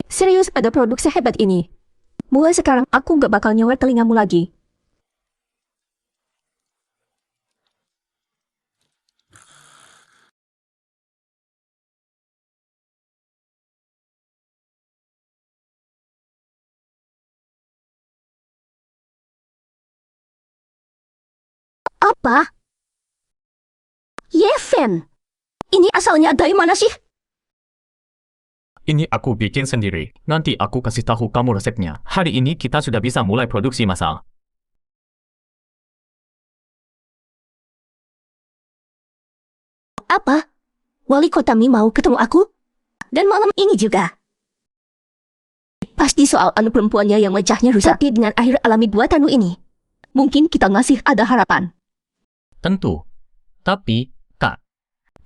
Serius ada produk sehebat ini. Mulai sekarang aku gak bakal nyewer telingamu lagi. Apa? Yeven, ini asalnya dari mana sih? Ini aku bikin sendiri. Nanti aku kasih tahu kamu resepnya. Hari ini kita sudah bisa mulai produksi masal. Apa? Wali kota Mi mau ketemu aku? Dan malam ini juga. Pasti soal anu perempuannya yang wajahnya rusak. Tapi dengan air alami buatanmu ini, mungkin kita ngasih ada harapan. Tentu. Tapi,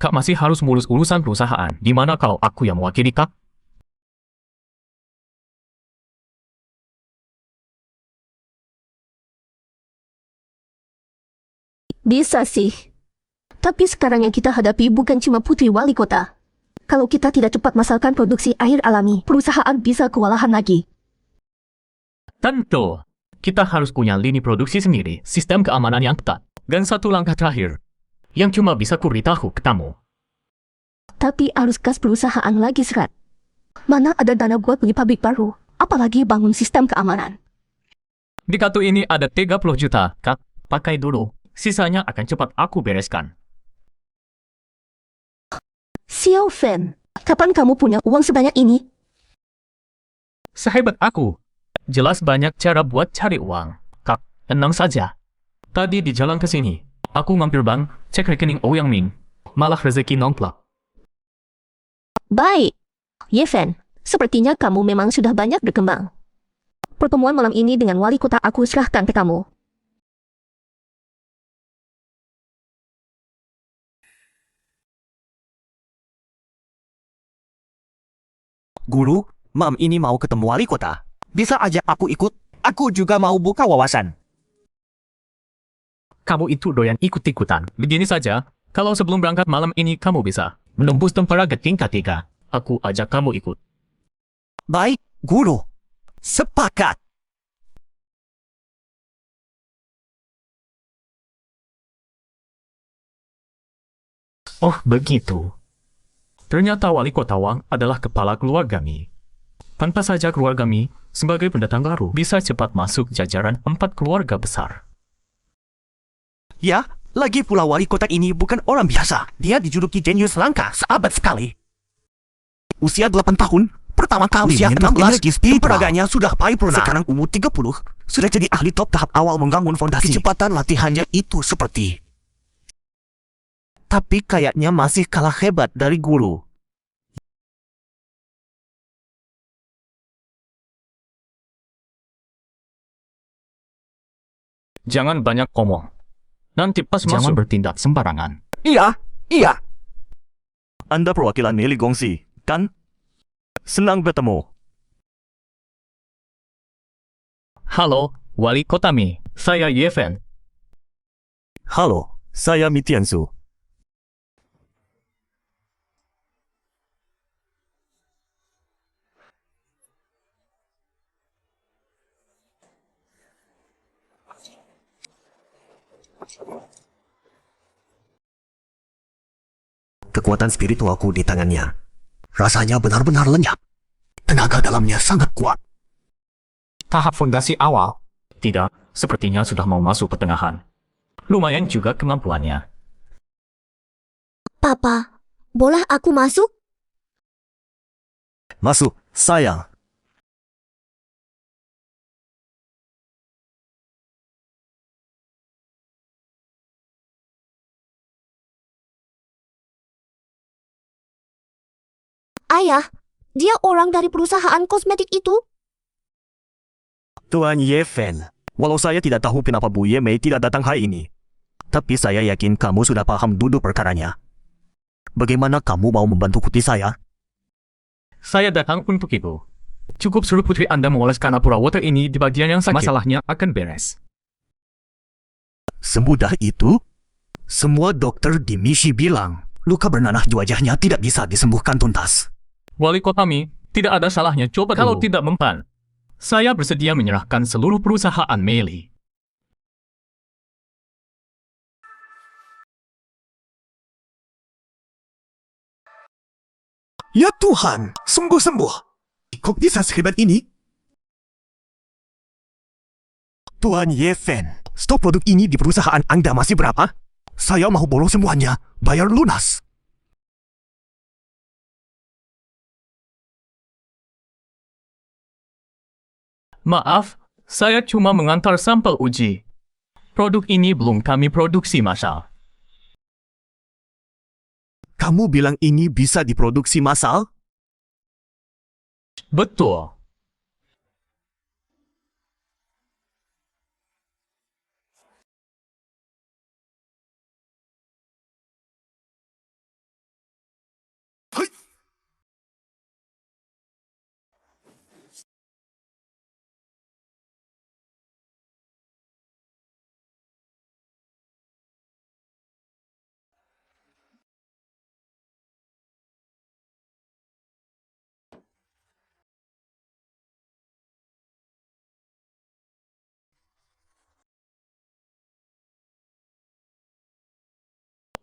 Kak masih harus ngurus urusan perusahaan. Di mana kalau aku yang mewakili Kak? Bisa sih. Tapi sekarang yang kita hadapi bukan cuma putri wali kota. Kalau kita tidak cepat masalkan produksi air alami, perusahaan bisa kewalahan lagi. Tentu. Kita harus punya lini produksi sendiri, sistem keamanan yang ketat. Dan satu langkah terakhir, yang cuma bisa kuritahu ke kamu. Tapi arus gas perusahaan lagi seret. Mana ada dana buat beli pabrik baru, apalagi bangun sistem keamanan. Di kartu ini ada 30 juta, Kak. Pakai dulu. Sisanya akan cepat aku bereskan. Xiao Fen, kapan kamu punya uang sebanyak ini? Sehebat aku. Jelas banyak cara buat cari uang. Kak, tenang saja. Tadi di jalan ke sini, aku mampir bank, cek rekening Ouyang Ming. Malah rezeki nongplak. Baik. Yeven, sepertinya kamu memang sudah banyak berkembang. Pertemuan malam ini dengan wali kota aku serahkan ke kamu. Guru, Mam ini mau ketemu wali kota. Bisa ajak aku ikut? Aku juga mau buka wawasan. Kamu itu doyan ikut-ikutan. Begini saja, kalau sebelum berangkat malam ini kamu bisa menembus tempera ke tingkat 3. Aku ajak kamu ikut. Baik, Guru. Sepakat. Oh, begitu. Ternyata wali kota Wang adalah kepala keluarga Mi. Tanpa saja keluarga Mi, sebagai pendatang baru, bisa cepat masuk jajaran 4 keluarga besar. Ya, lagi pula wali kota ini bukan orang biasa. Dia dijuluki jenius langka seabad sekali. Usia 8 tahun, pertama kali usia 16, temperaganya sudah paripurna. Sekarang umur 30, sudah jadi ahli top tahap awal membangun fondasi. Kecepatan latihannya itu seperti... Tapi kayaknya masih kalah hebat dari guru. Jangan banyak omong. Nanti pas jangan bertindak sembarangan. Iya, iya. Anda perwakilan Meli Gongsi, kan? Senang bertemu. Halo, wali kota Mi. Saya Yeven. Halo, saya Mi Tiansu. Kekuatan spiritualku di tangannya. Rasanya benar-benar lenyap. Tenaga dalamnya sangat kuat. Tahap fondasi awal. Tidak, sepertinya sudah mau masuk pertengahan. Lumayan juga kemampuannya. Papa, boleh aku masuk? Masuk, sayang. Ayah, dia orang dari perusahaan kosmetik itu? Tuan Yeven, walau saya tidak tahu kenapa Bu Ye Mei tidak datang hari ini, tapi saya yakin kamu sudah paham duduk perkaranya. Bagaimana kamu mau membantu putri saya? Saya datang untuk itu. Cukup suruh putri Anda mengoleskan apura water ini di bagian yang sakit. Masalahnya akan beres. Semudah itu? Semua dokter di Mishi bilang, luka bernanah di wajahnya tidak bisa disembuhkan tuntas. Wali kota Mi, Tidak ada salahnya coba kalau tidak mempan. Saya bersedia menyerahkan seluruh perusahaan Meli. Ya Tuhan, sungguh sembuh. Kok bisa sehebat ini? Tuan Yefen, stok produk ini di perusahaan Anda masih berapa? Saya mau borong semuanya, bayar lunas. Maaf, saya cuma mengantar sampel uji. Produk ini belum kami produksi massal. Kamu bilang ini bisa diproduksi massal? Betul.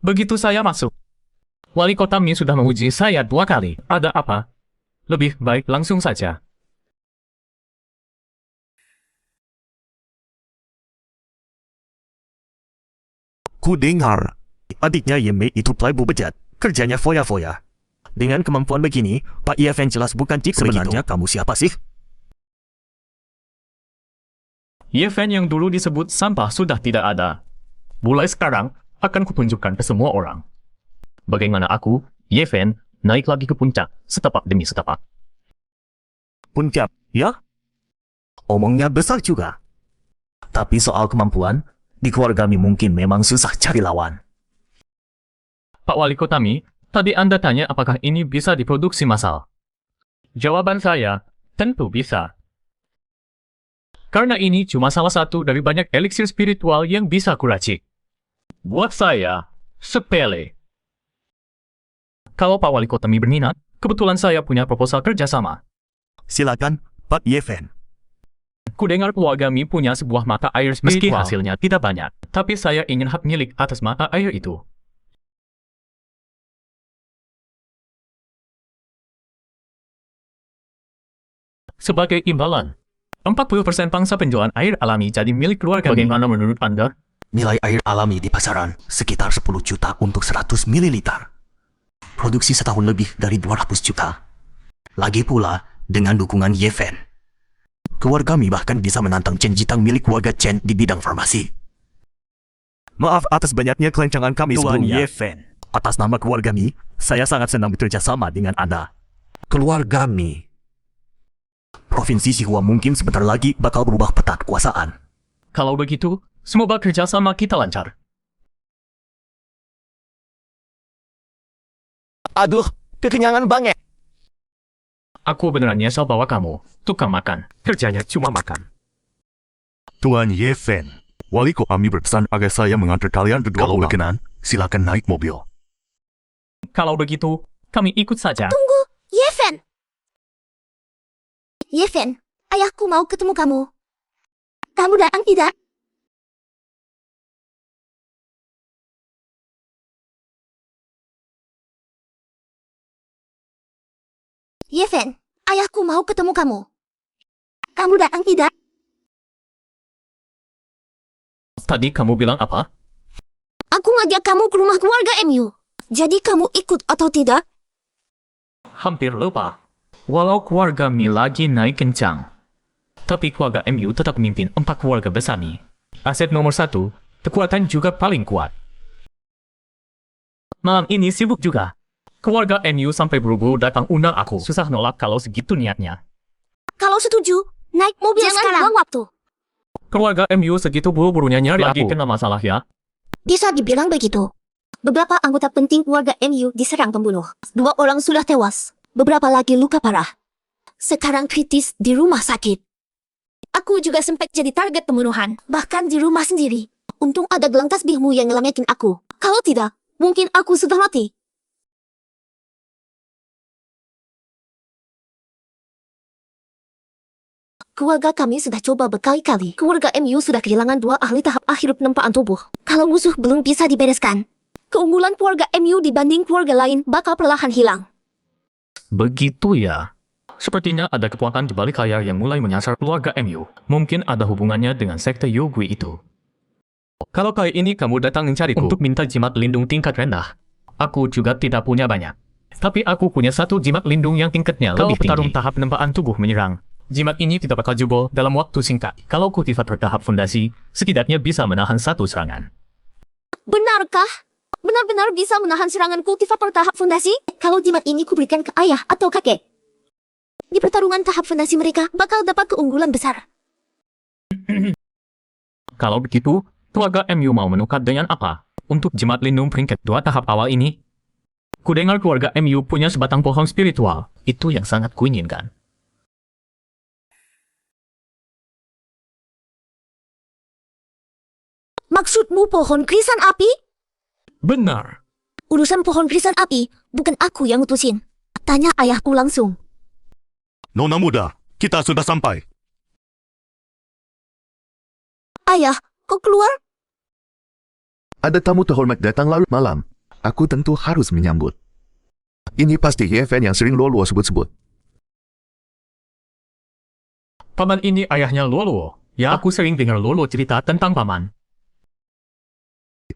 Begitu saya masuk, wali kota Mi sudah menguji saya 2 kali. Ada apa? Lebih baik langsung saja. Ku dengar, adiknya Yeme itu playboy bejat, kerjanya foya-foya. Dengan kemampuan begini, Pak Yefen jelas bukan cik sebenarnya kamu siapa sih? Yefen yang dulu disebut sampah sudah tidak ada. Mulai sekarang, akan kutunjukkan ke semua orang. Bagaimana aku, Yefen, naik lagi ke puncak, setapak demi setapak. Puncak, ya? Omongnya besar juga. Tapi soal kemampuan, di keluarga Mi mungkin memang susah cari lawan. Pak Wali Kota Mi, tadi Anda tanya apakah ini bisa diproduksi massal. Jawaban saya, tentu bisa. Karena ini cuma salah satu dari banyak eliksir spiritual yang bisa kuracik. Buat saya, sepele. Kalau Pak Wali Kota Mi berminat, kebetulan saya punya proposal kerjasama. Silakan, Pak Yefen. Kudengar keluarga Mi punya sebuah mata air spiritual. Meski hasilnya tidak banyak, tapi saya ingin hak milik atas mata air itu. Sebagai imbalan, 40% pangsa penjualan air alami jadi milik keluarga. Bagaimana menurut Anda? Nilai air alami di pasaran sekitar 10 juta untuk 100 ml. Produksi setahun lebih dari 200 juta. Lagi pula, dengan dukungan Yefen, keluarga Mi bahkan bisa menantang Chen Jitang milik keluarga Chen di bidang farmasi. Maaf atas banyaknya kelencangan kami Tuan sebelumnya. Yefen, Atas nama keluarga Mi, saya sangat senang bekerja sama dengan Anda. keluarga Mi. Provinsi Xihua mungkin sebentar lagi bakal berubah peta kekuasaan. Kalau begitu, semoga kerjasama kita lancar. Aduh, kekenyangan banget. Aku beneran nyesel bawa kamu, tukang makan. Kerjanya cuma makan. Tuan Yefen, wali kota kami berpesan agar saya mengantar kalian berdua Kalau berkenan, silakan naik mobil. Kalau begitu, kami ikut saja. Yefen! Yefen, ayahku mau ketemu kamu. Kamu datang tidak? Yefen, ayahku mau ketemu kamu. Kamu datang tidak? Tadi kamu bilang apa? Aku ngajak kamu ke rumah keluarga MU. Jadi kamu ikut atau tidak? Hampir lupa. Walau keluarga Mi lagi naik kencang, tapi keluarga MU tetap memimpin 4 keluarga besar Mi. Aset nomor 1, kekuatan juga paling kuat. Malam ini sibuk juga. Keluarga MU sampai buru-buru datang undang aku. Susah nolak kalau segitu niatnya. Kalau setuju, naik mobil sekarang. Buang waktu. Keluarga MU segitu buru-burunya nyari lagi kena masalah ya. Bisa dibilang begitu. Beberapa anggota penting keluarga MU diserang pembunuh. 2 orang sudah tewas. Beberapa lagi luka parah. Sekarang kritis di rumah sakit. Aku juga sempat jadi target pembunuhan. Bahkan di rumah sendiri. Untung ada gelang tasbihmu yang nyelamatin aku. Kalau tidak, mungkin aku sudah mati. Keluarga kami sudah coba berkali-kali. Keluarga MU sudah kehilangan 2 ahli tahap akhir penempaan tubuh. Kalau musuh belum bisa dibereskan, keunggulan keluarga MU dibanding keluarga lain bakal perlahan hilang. Begitu ya. Sepertinya ada kekuatan di balik layar yang mulai menyasar keluarga MU. Mungkin ada hubungannya dengan sekte Yogui itu. Kalau kali ini kamu datang mencariku untuk minta jimat lindung tingkat rendah, aku juga tidak punya banyak. Tapi aku punya satu jimat lindung yang tingkatnya lebih tinggi. Kalau petarung tahap penempaan tubuh menyerang, jimat ini tidak bakal jebol dalam waktu singkat. Kalau kultivator tahap fondasi, setidaknya bisa menahan satu serangan. Benarkah? Benar-benar bisa menahan serangan kultivator tahap fondasi? Kalau jimat ini kuberikan ke ayah atau kakek, di pertarungan tahap fondasi mereka bakal dapat keunggulan besar. Kalau begitu, keluarga MU mau menukar dengan apa? Untuk jimat lindung peringkat 2 tahap awal ini, kudengar keluarga MU punya sebatang pohon spiritual. Itu yang sangat kuinginkan. Maksudmu pohon krisan api? Benar. Urusan pohon krisan api, bukan aku yang utusin. Tanya ayahku langsung. Nona muda, kita sudah sampai. Ayah, kau keluar? Ada tamu terhormat datang larut malam. Aku tentu harus menyambut. Ini pasti Yefen yang sering Lolo sebut-sebut. Paman ini ayahnya Lolo. Ya, aku sering dengar Lolo cerita tentang paman.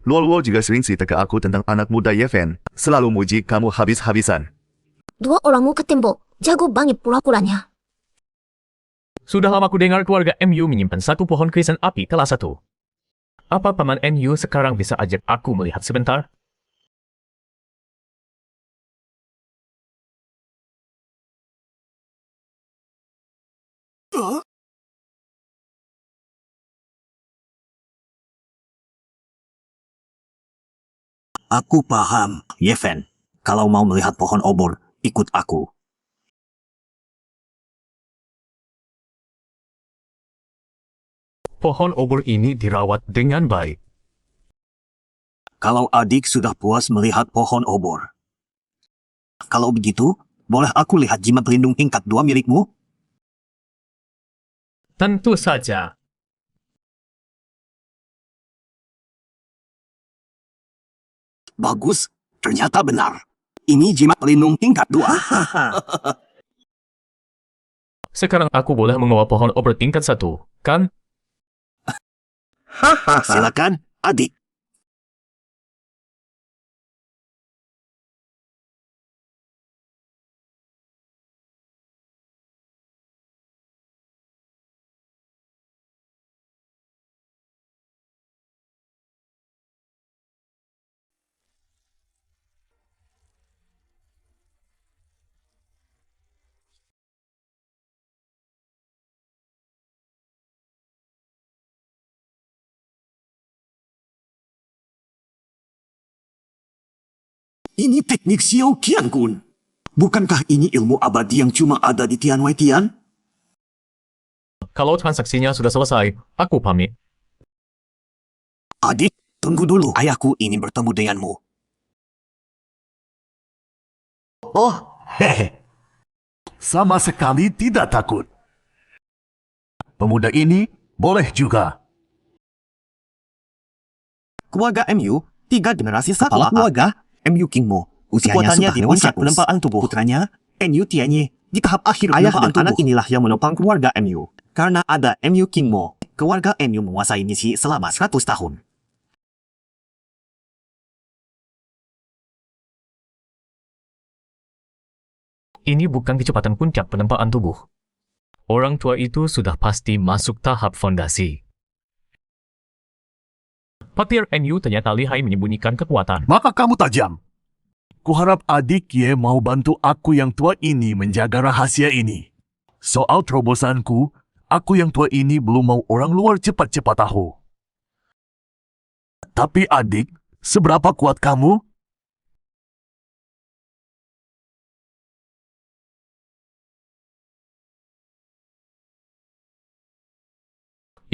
Lolo juga sering cerita ke aku tentang anak muda Yefen. Selalu muji kamu habis-habisan. 2 orang muka tembok, jago banget pura-puranya. Sudah lama ku dengar keluarga MU menyimpan satu pohon krisan api kelas 1. Apa paman MU sekarang bisa ajak aku melihat sebentar? Aku paham, Yefen. Kalau mau melihat pohon obor, ikut aku. Pohon obor ini dirawat dengan baik. Kalau adik sudah puas melihat pohon obor. Kalau begitu, boleh aku lihat jimat pelindung tingkat 2 milikmu? Tentu saja. Bagus, ternyata benar. Ini jimat pelindung tingkat 2. Sekarang aku boleh membawa pohon obor tingkat 1, kan? Silakan, adik. Ini teknik Xiao Qian Kun. Bukankah ini ilmu abadi yang cuma ada di Tian Wei Tian? Kalau transaksinya sudah selesai, aku pamit. Adik, tunggu dulu. Ayahku ingin bertemu denganmu. Oh, hehe. Sama sekali tidak takut. Pemuda ini boleh juga. Keluarga MU, 3 generasi setelah keluarga MU Kingmo. Usianya sudah dewasa penempaan tubuh. Putranya, NU Tianye, di tahap akhir ayah dan anak inilah yang menopang keluarga MU. Karena ada MU Kingmo, keluarga MU menguasai misi selama 100 tahun. Ini bukan kecepatan puncak penempaan tubuh. Orang tua itu sudah pasti masuk tahap fondasi. Petir NU ternyata lihai menyembunyikan kekuatan. Maka kamu tajam. Kuharap adik Ye mau bantu aku yang tua ini menjaga rahasia ini. Soal terobosanku, aku yang tua ini belum mau orang luar cepat-cepat tahu. Tapi adik, seberapa kuat kamu?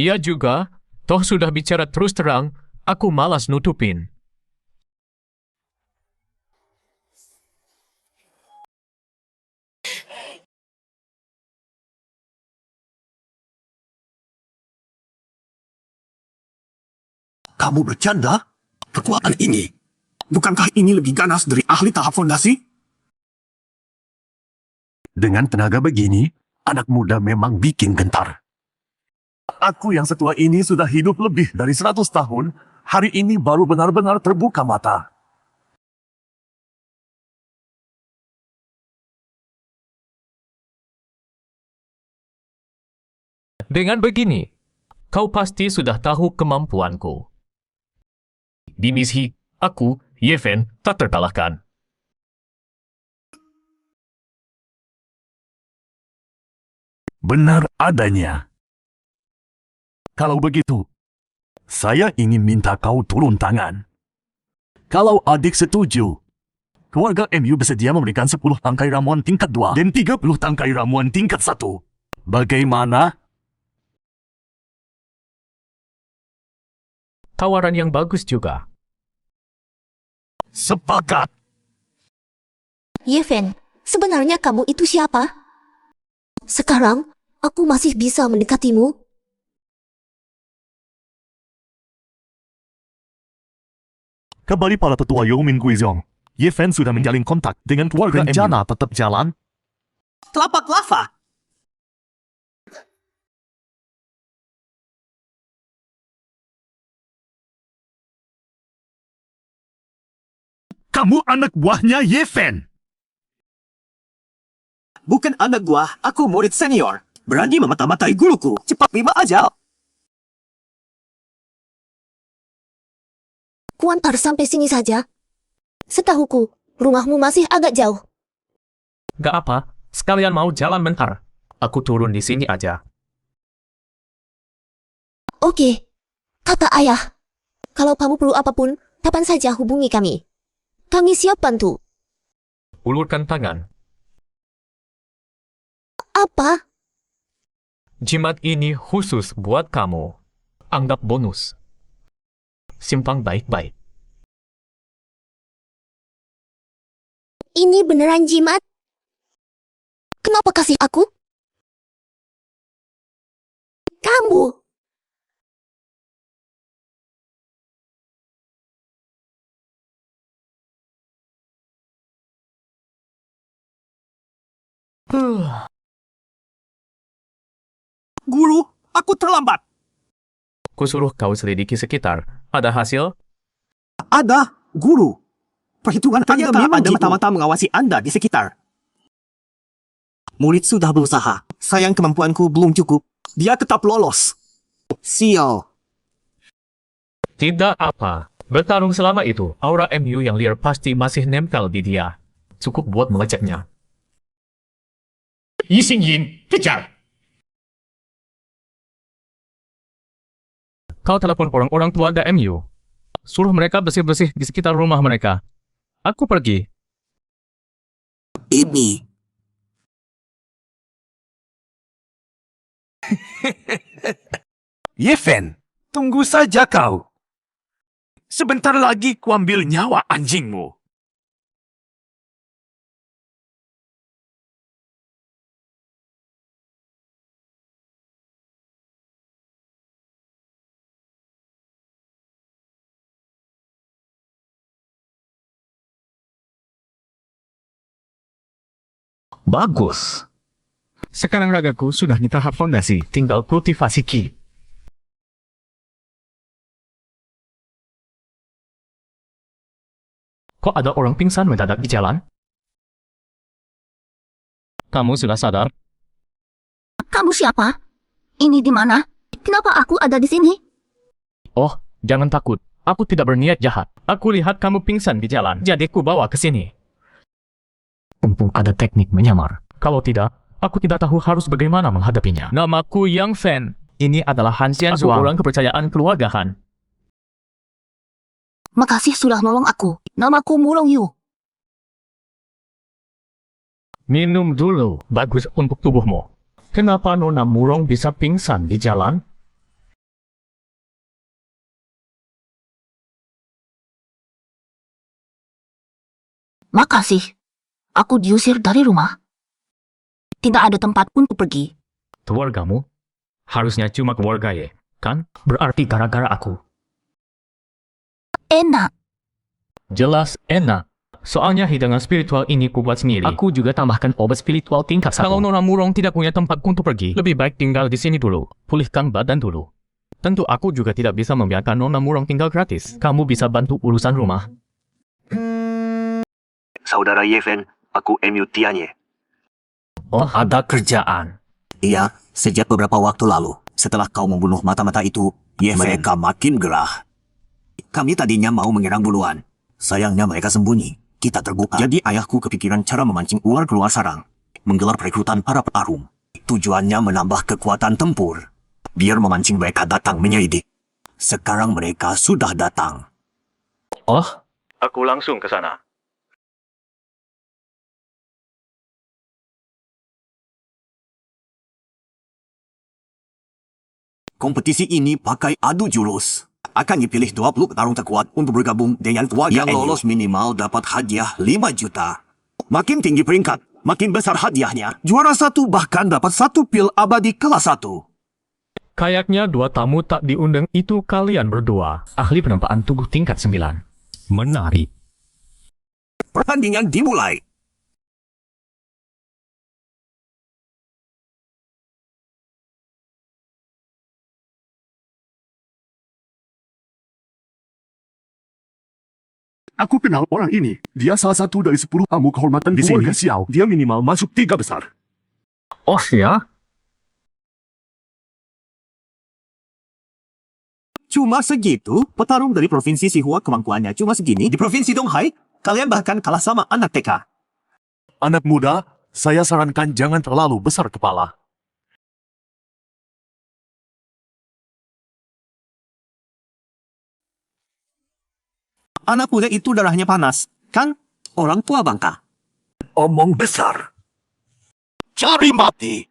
Ia juga, toh sudah bicara terus terang, aku malas nutupin. Kamu bercanda? Kekuatan ini, bukankah ini lebih ganas dari ahli tahap fondasi? Dengan tenaga begini, anak muda memang bikin gentar. Aku yang setua ini sudah hidup lebih dari 100 tahun, hari ini baru benar-benar terbuka mata. Dengan begini, kau pasti sudah tahu kemampuanku. Di misi, aku, Yeven, tak terkalahkan. Benar adanya. Kalau begitu, saya ingin minta kau turun tangan. Kalau adik setuju, keluarga MU bersedia memberikan 10 tangkai ramuan tingkat 2 dan 30 tangkai ramuan tingkat 1. Bagaimana? Tawaran yang bagus juga. Sepakat. Yeven, sebenarnya kamu itu siapa? Sekarang, aku masih bisa mendekatimu. Kembali pada tetua Yomin Guizhong. Yeven sudah menjalin kontak dengan keluarga Rencana MU. Tetap jalan. Telapak lava. Kamu anak buahnya Yeven. Bukan anak gua, aku murid senior. Berani memata-matai guruku. Cepat 5 aja. Ku antar sampai sini saja. Setahuku, rumahmu masih agak jauh. Gak apa, sekalian mau jalan bentar. Aku turun di sini aja. Oke, kata ayah. Kalau kamu perlu apapun, kapan saja hubungi kami. Kami siap bantu. Ulurkan tangan. Apa? Jimat ini khusus buat kamu. Anggap bonus. Simpan baik-baik. Ini beneran jimat? Kenapa kasih aku? Kamu. Guru, aku terlambat. Kusuruh kau selidiki sekitar. Ada hasil? Ada, guru. Perhitungan Anda Ternyata memang ada jitu. mata-mata mengawasi Anda di sekitar. Murid sudah berusaha. Sayang kemampuanku belum cukup. Dia tetap lolos. Sial. Tidak apa. Bertarung selama itu, aura MU yang liar pasti masih nempel di dia. Cukup buat melacaknya. Yi Xingyin, kejar! Kau telepon orang-orang keluarga MU. Suruh mereka bersih-bersih di sekitar rumah mereka. Aku pergi. Ini. Yeven, tunggu saja kau. Sebentar lagi kuambil nyawa anjingmu. Bagus. Sekarang ragaku sudah di tahap fondasi, tinggal kultivasi ki. Kok ada orang pingsan mendadak di jalan? Kamu sudah sadar? Kamu siapa? Ini di mana? Kenapa aku ada di sini? Oh, jangan takut. Aku tidak berniat jahat. Aku lihat kamu pingsan di jalan, jadi ku bawa ke sini. Mumpung ada teknik menyamar. Kalau tidak, aku tidak tahu harus bagaimana menghadapinya. Namaku Yang Fen. Ini adalah Han Xian Zhuang. Aku orang kepercayaan keluarga Han. Makasih sudah nolong aku. Namaku Murong Yu. Minum dulu. Bagus untuk tubuhmu. Kenapa Nona Murong bisa pingsan di jalan? Makasih. Aku diusir dari rumah. Tidak ada tempat untuk pergi. Keluargamu? Harusnya cuma keluarga ya, kan? Berarti gara-gara aku. Enak. Jelas enak. Soalnya hidangan spiritual ini kubuat sendiri. Aku juga tambahkan obat spiritual tingkat 1. Kalau Nona Murong tidak punya tempat untuk pergi, lebih baik tinggal di sini dulu. Pulihkan badan dulu. Tentu aku juga tidak bisa membiarkan Nona Murong tinggal gratis. Kamu bisa bantu urusan rumah. Saudara Yeven, aku MU Tianye. Oh, ada kerjaan. Iya, sejak beberapa waktu lalu, setelah kau membunuh mata-mata itu, mereka makin gerah. Kami tadinya mau menyerang duluan. Sayangnya mereka sembunyi. Kita terbuka. Jadi ayahku kepikiran cara memancing ular keluar sarang. Menggelar perekrutan para petarung. Tujuannya menambah kekuatan tempur. Biar memancing mereka datang menyelidik. Sekarang mereka sudah datang. Oh, aku langsung ke sana. Kompetisi ini pakai adu jurus. Akan dipilih 20 petarung terkuat untuk bergabung dengan keluarga yang lolos minimal dapat hadiah 5 juta. Makin tinggi peringkat, makin besar hadiahnya. Juara 1 bahkan dapat 1 pil abadi kelas 1. Kayaknya 2 tamu tak diundang itu kalian berdua. Ahli penempaan tubuh tingkat 9. Menarik. Pertandingan dimulai. Aku kenal orang ini. Dia salah satu dari 10 tamu kehormatan di keluarga Xiao. Dia minimal masuk 3 besar. Oh ya? Cuma segitu? Petarung dari Provinsi Sihua kemampuannya cuma segini? Di Provinsi Donghai, kalian bahkan kalah sama anak TK. Anak muda, saya sarankan jangan terlalu besar kepala. Anak muda itu darahnya panas, kan? Orang tua bangka. Omong besar. Cari mati.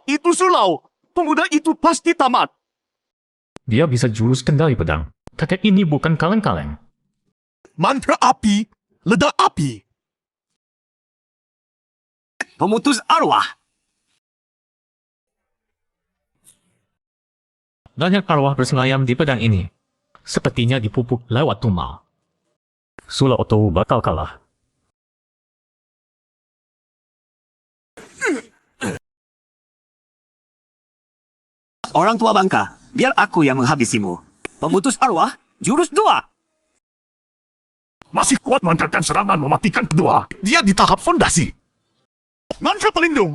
Itu Sulau. Pemuda itu pasti tamat. Dia bisa jurus kendali pedang. Kakek ini bukan kaleng-kaleng. Mantra api, ledak api. Pemutus arwah. Banyak arwah bersemayam di pedang ini. Sepertinya dipupuk lewat tumal. Sula Oto bakal kalah. Orang tua bangka, biar aku yang menghabisimu. Pemutus arwah, jurus 2. Masih kuat melancarkan serangan mematikan kedua. Dia di tahap fondasi. Mantra pelindung.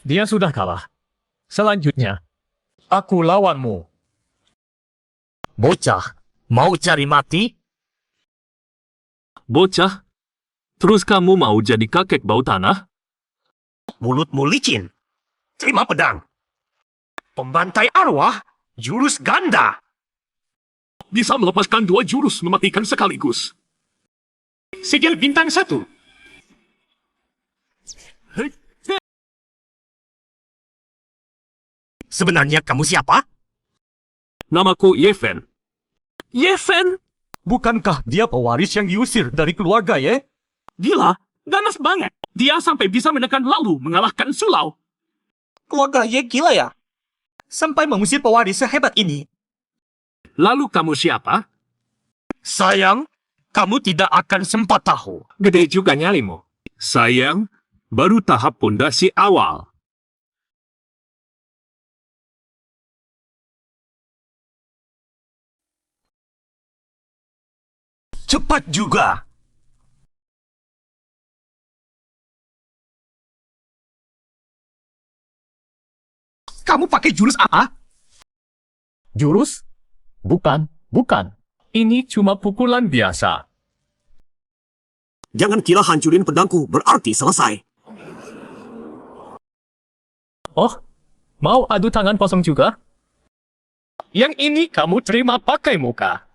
Dia sudah kalah. Selanjutnya, aku lawanmu. Bocah, mau cari mati? Bocah, terus kamu mau jadi kakek bau tanah? Mulutmu licin. Terima pedang. Pembantai arwah, jurus ganda. Bisa melepaskan 2 jurus mematikan sekaligus. Sigil bintang 1. Sebenarnya kamu siapa? Namaku Yeven. Yeven? Bukankah dia pewaris yang diusir dari keluarga, ya? Gila, ganas banget. Dia sampai bisa menekan lalu mengalahkan Sulau. Keluarga Ye gila ya? Sampai mengusir pewaris sehebat ini. Lalu kamu siapa? Sayang, kamu tidak akan sempat tahu. Gede juga nyalimu. Sayang, baru tahap pondasi awal. Cepat juga. Kamu pakai jurus apa? Jurus? Bukan. Ini cuma pukulan biasa. Jangan kira hancurin pedangku berarti selesai. Oh, mau adu tangan kosong juga? Yang ini kamu terima pakai muka.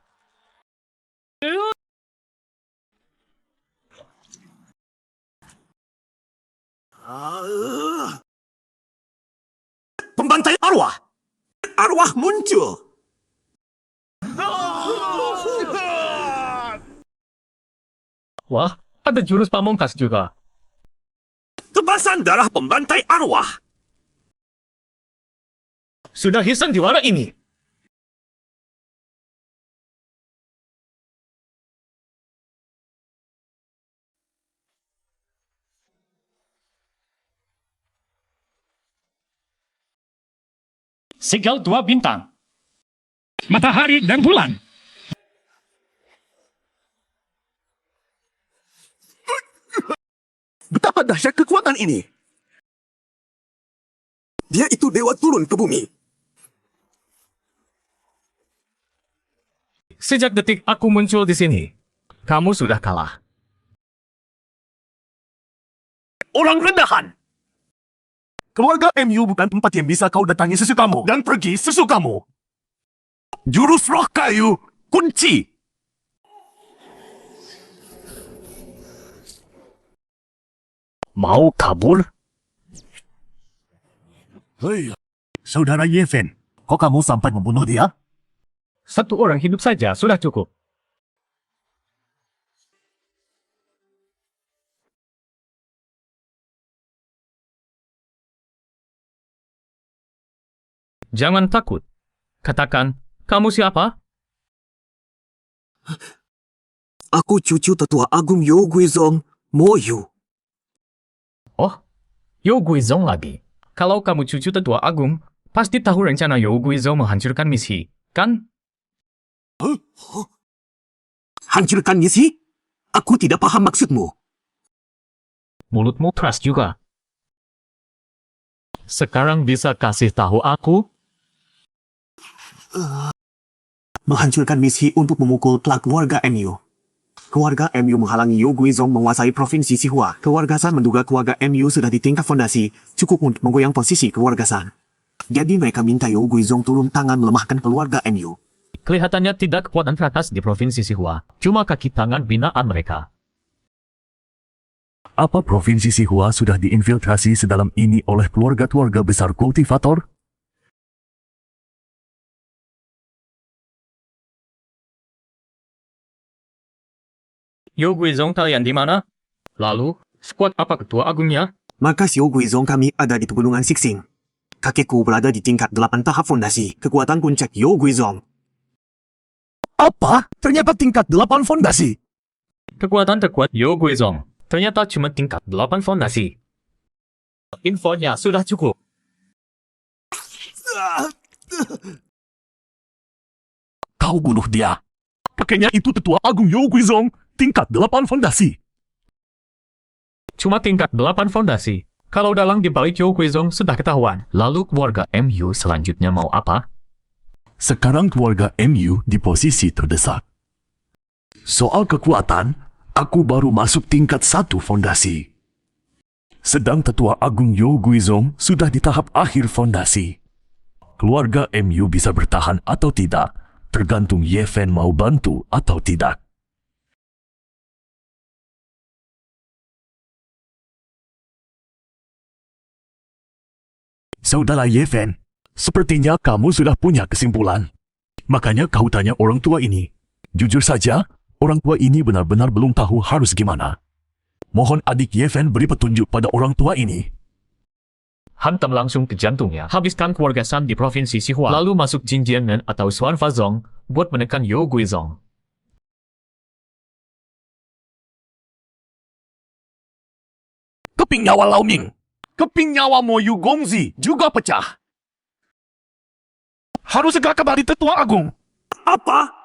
Pembantai arwah. Arwah muncul. Wah, ada jurus pamungkas juga. Tebasan darah pembantai arwah. Sudah hisan di warna ini. Segel 2 bintang. Matahari dan bulan. Betapa dahsyat kekuatan ini. Dia itu dewa turun ke bumi. Sejak detik aku muncul di sini, kamu sudah kalah. Orang rendahan! Keluarga MU bukan tempat yang bisa kau datangi sesukamu dan pergi sesukamu. Jurus roh kayu, kunci. Mau kabur? Hei, Saudara Yeven, kok kamu sampai membunuh dia? Satu orang hidup saja sudah cukup. Jangan takut. Katakan, kamu siapa? Aku cucu tetua agung Yo Guizong Moyu. Oh, Yo Guizong lagi. Kalau kamu cucu tetua agung, pasti tahu rencana Yo Guizong menghancurkan misi, kan? Hancurkan misi? Aku tidak paham maksudmu. Mulutmu keras juga. Sekarang bisa kasih tahu aku? Menghancurkan misi untuk memukul plak keluarga MU. Keluarga MU menghalangi Yo Guizong menguasai provinsi Sihua. Keluarga San menduga keluarga MU sudah di tingkat fondasi, cukup untuk menggoyang posisi keluarga San. Jadi mereka minta Yo Guizong turun tangan melemahkan keluarga MU. Kelihatannya tidak kekuatan teratas di provinsi Sihua, cuma kaki tangan binaan mereka. Apa provinsi Sihua sudah diinfiltrasi sedalam ini oleh keluarga-keluarga besar kultivator? Yo Guizong kalian di mana? Lalu, skuad apa ketua agungnya? Markas Yo Guizong kami ada di pegunungan Sixing. Kakekku berada di tingkat 8 tahap fondasi, kekuatan puncak Yo Guizong. Apa? Ternyata tingkat 8 fondasi. Kekuatan terkuat Yo Guizong ternyata cuma tingkat 8 fondasi. Infonya sudah cukup. Kau bunuh dia. Pakainya itu tetua agung Yo Guizong, tingkat 8 fondasi. Cuma tingkat 8 fondasi. Kalau dalang di balik Yo Guizong sudah ketahuan. Lalu keluarga MU selanjutnya mau apa? Sekarang keluarga MU di posisi terdesak. Soal kekuatan, aku baru masuk tingkat 1 fondasi. Sedang tetua agung Yo Guizong sudah di tahap akhir fondasi. Keluarga MU bisa bertahan atau tidak, tergantung Yeven mau bantu atau tidak. Saudara Yeven, sepertinya kamu sudah punya kesimpulan. Makanya kau tanya orang tua ini. Jujur saja, orang tua ini benar-benar belum tahu harus gimana. Mohon adik Yeven beri petunjuk pada orang tua ini. Hantam langsung ke jantungnya. Habiskan keluarga San di provinsi Sihua. Lalu masuk Jinjianmen atau Xuanfazong buat menekan Yo Guizong. Keping nyawa Lao Ming, keping nyawa Moyu Gongzi juga pecah. Harus segera kembali tetua agung. Apa?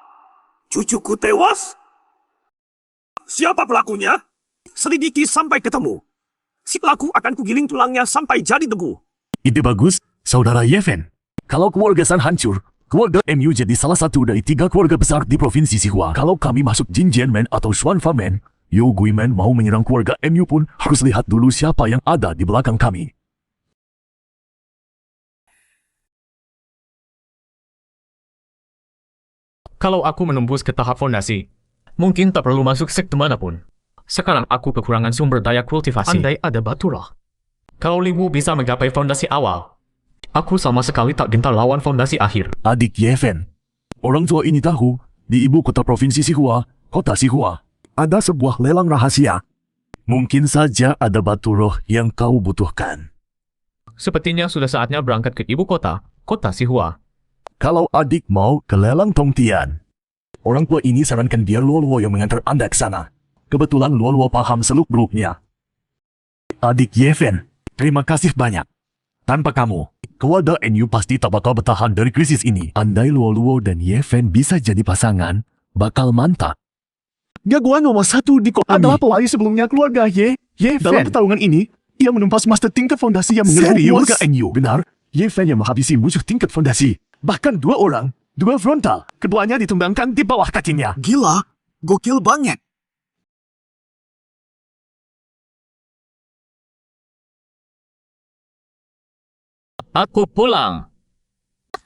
Cucuku tewas? Siapa pelakunya? Selidiki sampai ketemu. Si pelaku akan kugiling tulangnya sampai jadi debu. Ide bagus, Saudara Yeven. Kalau keluarga San hancur, keluarga MU jadi salah satu dari 3 keluarga besar di provinsi Sihua. Kalau kami masuk Jinjianmen atau Xuanfamen, Yo Guimen mau menyerang keluarga MU pun harus lihat dulu siapa yang ada di belakang kami. Kalau aku menembus ke tahap fondasi, mungkin tak perlu masuk sekte manapun. Sekarang aku kekurangan sumber daya kultivasi. Andai ada batu roh. Kalau Limu bisa menggapai fondasi awal, aku sama sekali tak gentar lawan fondasi akhir. Adik Yeven, orang tua ini tahu, di ibu kota provinsi Sihua, kota Sihua, Ada sebuah lelang rahasia. Mungkin saja ada batu roh yang kau butuhkan. Sepertinya sudah saatnya berangkat ke ibu kota, kota Sihua. Kalau adik mau ke lelang Tongtian, orang tua ini sarankan biar Luo yang mengantar Anda ke sana. Kebetulan Luo paham seluk-beluknya. Adik Yefen, terima kasih banyak. Tanpa kamu, keluarga NU pasti tak bakal bertahan dari krisis ini. Andai Luo dan Yefen bisa jadi pasangan, bakal mantap. Jagoan nomor 1 di kota adalah pelari sebelumnya keluarga Yefen. Dalam pertarungan ini, ia menumpas master tingkat fondasi yang mengelilingi keluarga NU. Benar, Yefen yang menghabisi musuh tingkat fondasi. Bahkan 2 orang, duel frontal. Keduanya ditumbangkan di bawah kakinya. Gila, gokil banget. Aku pulang.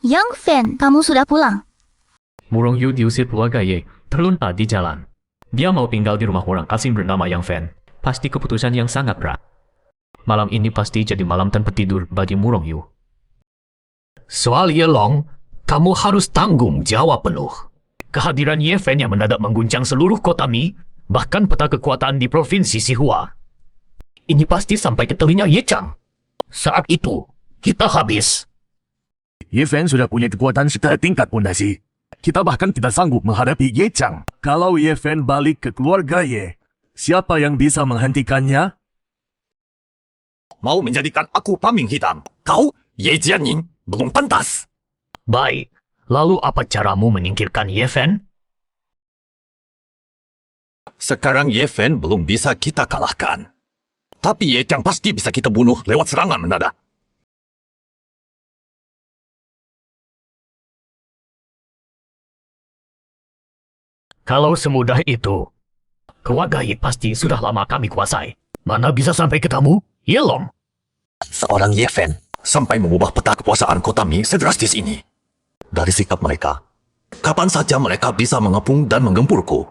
Yang Fen, kamu sudah pulang. Murong Yu diusir keluarga Ye, terlunta di jalan. Dia mau tinggal di rumah orang asing bernama Yang Fen. Pasti keputusan yang sangat berat. Malam ini pasti jadi malam tanpa tidur bagi Murong Yu. Soal Ye Long, kamu harus tanggung jawab penuh. Kehadiran Ye Fen yang mendadak mengguncang seluruh kota Mi, bahkan peta kekuatan di provinsi Sihua. Ini pasti sampai ke telinga Ye Chang. Saat itu, kita habis. Yefen sudah punya kekuatan setara tingkat fondasi. Kita bahkan tidak sanggup menghadapi Ye Chang. Kalau Yefen balik ke keluarga Ye, siapa yang bisa menghentikannya? Mau menjadikan aku paming hitam. Kau, Ye Jianying, belum pantas. Baik, lalu apa caramu menyingkirkan Ye Fen? Sekarang Ye Fen belum bisa kita kalahkan. Tapi Ye Chang pasti bisa kita bunuh lewat serangan mendadak. Kalau semudah itu, keluarga Ye pasti sudah lama kami kuasai. Mana bisa sampai ketemu Ye Long? Seorang Ye Fen sampai mengubah peta kekuasaan kota Mi sedrastis ini. Dari sikap mereka, kapan saja mereka bisa mengepung dan menggempurku.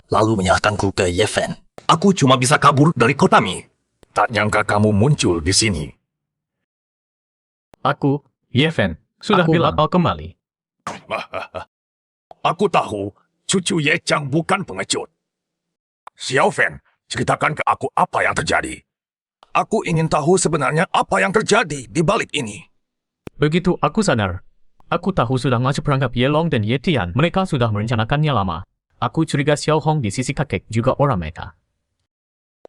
Lalu menyerahkanku ke Ye Fen. Aku cuma bisa kabur dari kota Mi. Tak nyangka kamu muncul di sini. Aku, Ye Fen, sudah bilang kau kembali. Aku tahu cucu Ye Chang bukan pengecut. Xiao Fen, ceritakan ke aku apa yang terjadi. Aku ingin tahu sebenarnya apa yang terjadi di balik ini. Begitu aku sadar, aku tahu sudah masuk perangkap Ye Long dan Ye Tian. Mereka sudah merencanakannya lama. Aku curiga Xiao Hong di sisi kakek juga orang mereka.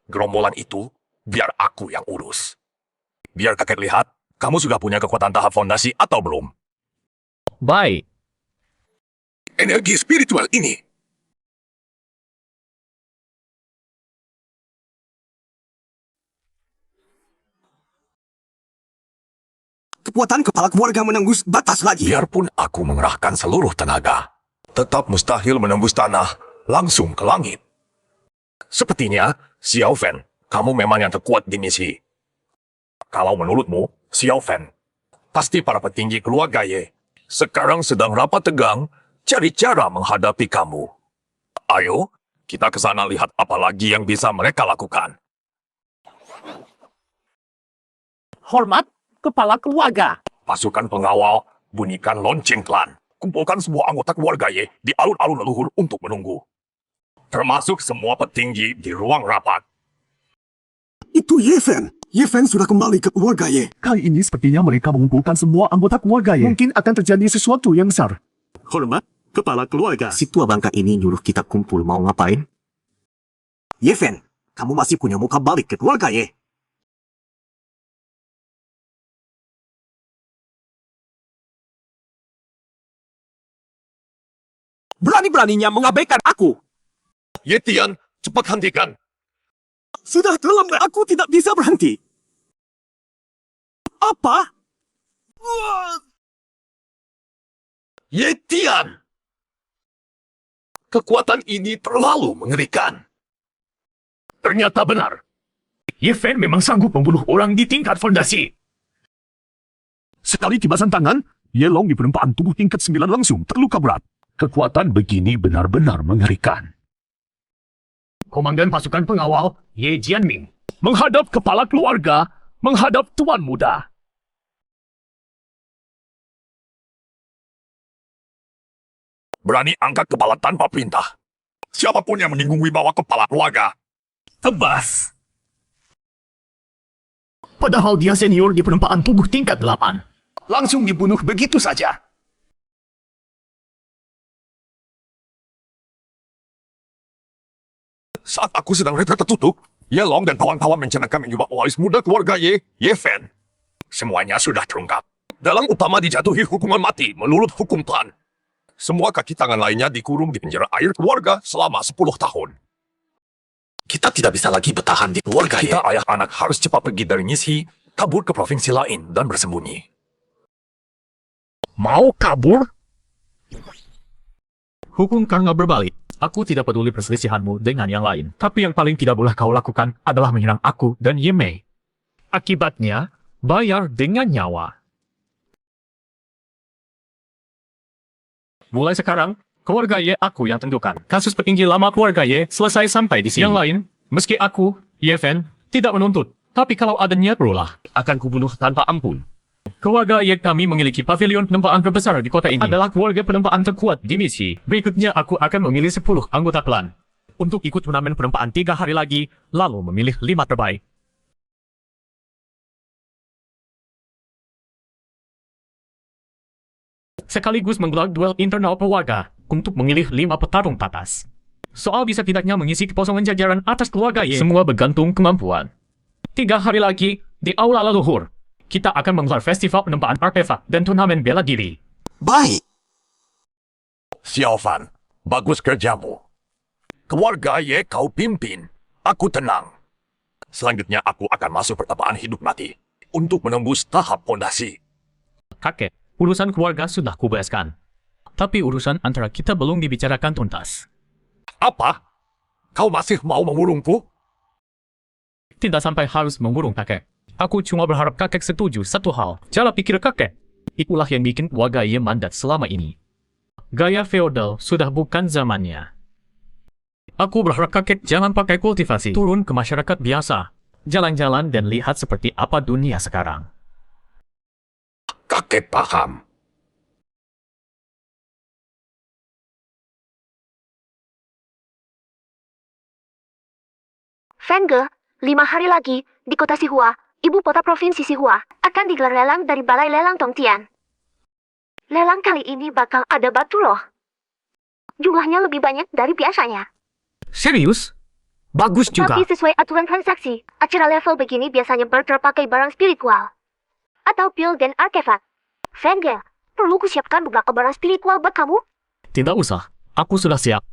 Gerombolan itu, biar aku yang urus. Biar kakek lihat, kamu sudah punya kekuatan tahap fondasi atau belum. Baik. Energi spiritual ini. Kekuatan kepala keluarga menembus batas lagi. Biarpun aku mengerahkan seluruh tenaga, tetap mustahil menembus tanah langsung ke langit. Sepertinya, Xiao Fen, kamu memang yang terkuat di misi. Kalau menurutmu, Xiao Fen, pasti para petinggi keluarga Ye sekarang sedang rapat tegang cari cara menghadapi kamu. Ayo, kita ke sana lihat apa lagi yang bisa mereka lakukan. Hormat kepala keluarga. Pasukan pengawal, bunyikan lonceng klan. Kumpulkan semua anggota keluarga Ye di alun-alun leluhur untuk menunggu. Termasuk semua petinggi di ruang rapat. Itu Ye Fen. Ye Fen sudah kembali ke keluarga Ye. Kali ini sepertinya mereka mengumpulkan semua anggota keluarga Ye. Mungkin akan terjadi sesuatu yang besar. Hormat kepala keluarga. Si tua bangka ini nyuruh kita kumpul mau ngapain? Ye Fen, kamu masih punya muka balik ke keluarga Ye. Berani-beraninya mengabaikan aku. Ye Tian, cepat hentikan. Sudah terlambat, aku tidak bisa berhenti. Apa? Ye Tian! Kekuatan ini terlalu mengerikan. Ternyata benar. Ye Fen memang sanggup membunuh orang di tingkat fondasi. Sekali tibasan tangan, Ye Long di perempatan tubuh tingkat 9 langsung terluka berat. Kekuatan begini benar-benar mengerikan. Komandan pasukan pengawal, Ye Jianming, menghadap kepala keluarga, menghadap tuan muda. Berani angkat kepala tanpa perintah. Siapapun yang menyinggung wibawa kepala keluarga. Tebas. Padahal dia senior di penempaan tubuh tingkat 8. Langsung dibunuh begitu saja. Saat aku sedang retret tertutup, Ye Long dan kawan-kawan mencanakan menyubah waris muda keluarga Ye Fen. Semuanya sudah terungkap. Dalang utama dijatuhi hukuman mati menurut hukum Tan. Semua kaki tangan lainnya dikurung di penjara air keluarga selama 10 tahun. Kita tidak bisa lagi bertahan di keluarga Kita Ye. ayah anak harus cepat pergi dari Nisi, kabur ke provinsi lain dan bersembunyi. Mau kabur? Hukum karena berbalik. Aku tidak peduli perselisihanmu dengan yang lain. Tapi yang paling tidak boleh kau lakukan adalah menyerang aku dan Ye Mei. Akibatnya, bayar dengan nyawa. Mulai sekarang, keluarga Ye aku yang tentukan. Kasus petinggi lama keluarga Ye selesai sampai di sini. Yang lain, meski aku, Ye Fen, tidak menuntut. Tapi kalau ada niat berulah, akan kubunuh tanpa ampun. Keluarga Ye kami memiliki pavilion penempaan terbesar di kota ini. Adalah keluarga penempaan terkuat di misi. Berikutnya aku akan memilih 10 anggota klan. Untuk ikut turnamen penempaan 3 hari lagi, lalu memilih 5 terbaik. Sekaligus menggelar duel internal keluarga untuk memilih 5 petarung patas. Soal bisa tidaknya mengisi kekosongan jajaran atas keluarga Ye, semua bergantung kemampuan. 3 hari lagi, di Aula Leluhur, kita akan menggelar festival penempaan artefak dan turnamen bela diri. Baik. Xiao Fan, bagus kerjamu. Keluarga Ye kau pimpin. Aku tenang. Selanjutnya aku akan masuk pertapaan hidup mati untuk menembus tahap fondasi. Kakek, urusan keluarga sudah kubereskan. Tapi urusan antara kita belum dibicarakan tuntas. Apa? Kau masih mau mengurungku? Tidak sampai harus mengurung kakek. Aku cuma berharap kakek setuju satu hal. Cara pikir kakek. Itulah yang bikin keluarga Ye mandat selama ini. Gaya feodal sudah bukan zamannya. Aku berharap kakek jangan pakai kultivasi. Turun ke masyarakat biasa. Jalan-jalan dan lihat seperti apa dunia sekarang. Kakek paham. Fenge, 5 hari lagi, di kota Sihua, ibu kota provinsi Sihua, akan digelar lelang dari Balai Lelang Tongtian. Lelang kali ini bakal ada batu roh. Jumlahnya lebih banyak dari biasanya. Serius? Bagus juga. Tapi sesuai aturan transaksi, acara level begini biasanya berterpakai barang spiritual. Atau pil dan artefak. Fenge, perlu kusiapkan beberapa barang spiritual buat kamu? Tidak usah. Aku sudah siap.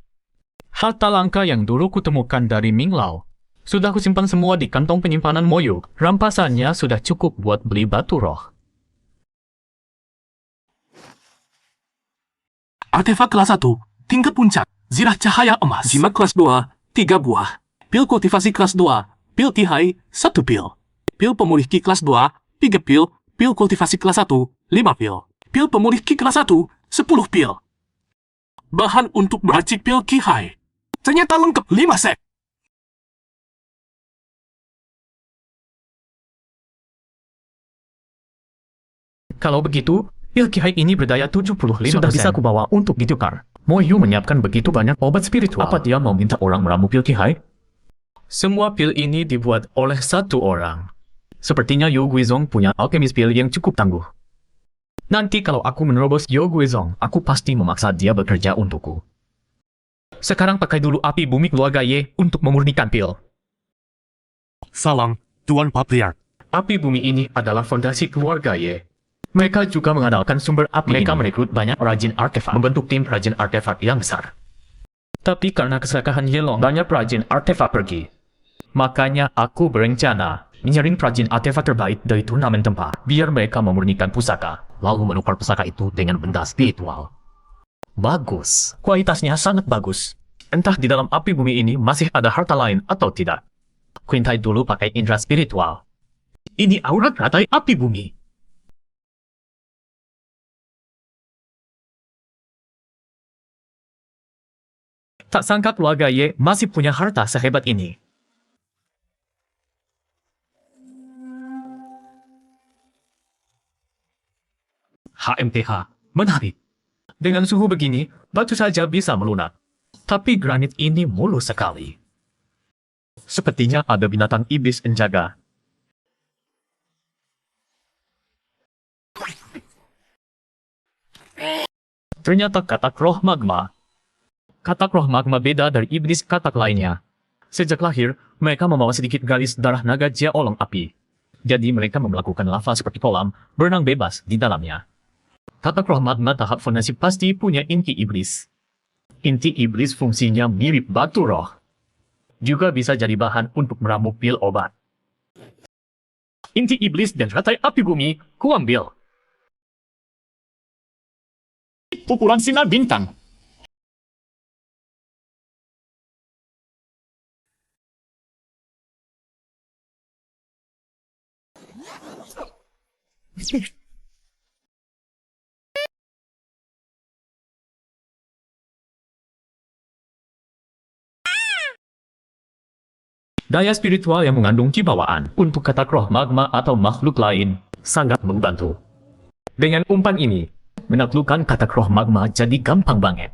Harta langka yang dulu kutemukan dari Ming Lao. Sudah kusimpan semua di kantong penyimpanan Moyuk. Rampasannya sudah cukup buat beli batu roh. Artefak kelas 1, tingkat puncak, zirah cahaya emas. Jimat kelas 2, 3 buah. Pil kultivasi kelas 2, pil tihai, 1 pil. Pil pemulih ki kelas 2, 3 pil. Pil kultivasi kelas 1, 5 pil. Pil pemulih ki kelas 1, 10 pil. Bahan untuk meracik pil kihai. Ternyata lengkap 5 set. Kalau begitu, pil kihai ini berdaya 75%. Sudah bisa kubawa untuk ditukar. Moyu menyiapkan begitu banyak obat spiritual. Apa dia mau minta orang meramu pil kihai? Semua pil ini dibuat oleh satu orang. Sepertinya Yu Guizong punya alkemis pil yang cukup tangguh. Nanti kalau aku menerobos Yu Guizong, aku pasti memaksa dia bekerja untukku. Sekarang pakai dulu api bumi keluarga Ye untuk memurnikan pil. Salam, Tuan Patriark. Api bumi ini adalah fondasi keluarga Ye. Mereka juga mengandalkan sumber api. Mereka merekrut banyak perajin artefak, membentuk tim perajin artefak yang besar. Tapi karena keserakahan Yelong, banyak perajin artefak pergi. Makanya aku berencana menyaring perajin artefak terbaik dari turnamen tempat, biar mereka memurnikan pusaka, lalu menukar pusaka itu dengan benda spiritual. Bagus, kualitasnya sangat bagus. Entah di dalam api bumi ini masih ada harta lain atau tidak. Kuintai dulu pakai indera spiritual. Ini aura teratai api bumi. Tak sangka keluarga Ye masih punya harta sehebat ini. HMTH menarik. Dengan suhu begini, batu saja bisa melunak. Tapi granit ini mulus sekali. Sepertinya ada binatang iblis menjaga. Ternyata katak roh magma. Katak roh magma beda dari iblis katak lainnya. Sejak lahir, mereka membawa sedikit garis darah naga Jia Olong api. Jadi mereka melakukan lava seperti kolam, berenang bebas di dalamnya. Katak roh magma tahap fondasi pasti punya inti iblis. Inti iblis fungsinya mirip batu roh. Juga bisa jadi bahan untuk meramu pil obat. Inti iblis dan rantai api bumi, kuambil. Pukulan sinar bintang. Daya spiritual yang mengandung cibawaan untuk katak roh magma atau makhluk lain sangat membantu. Dengan umpan ini, menaklukkan katak roh magma jadi gampang banget.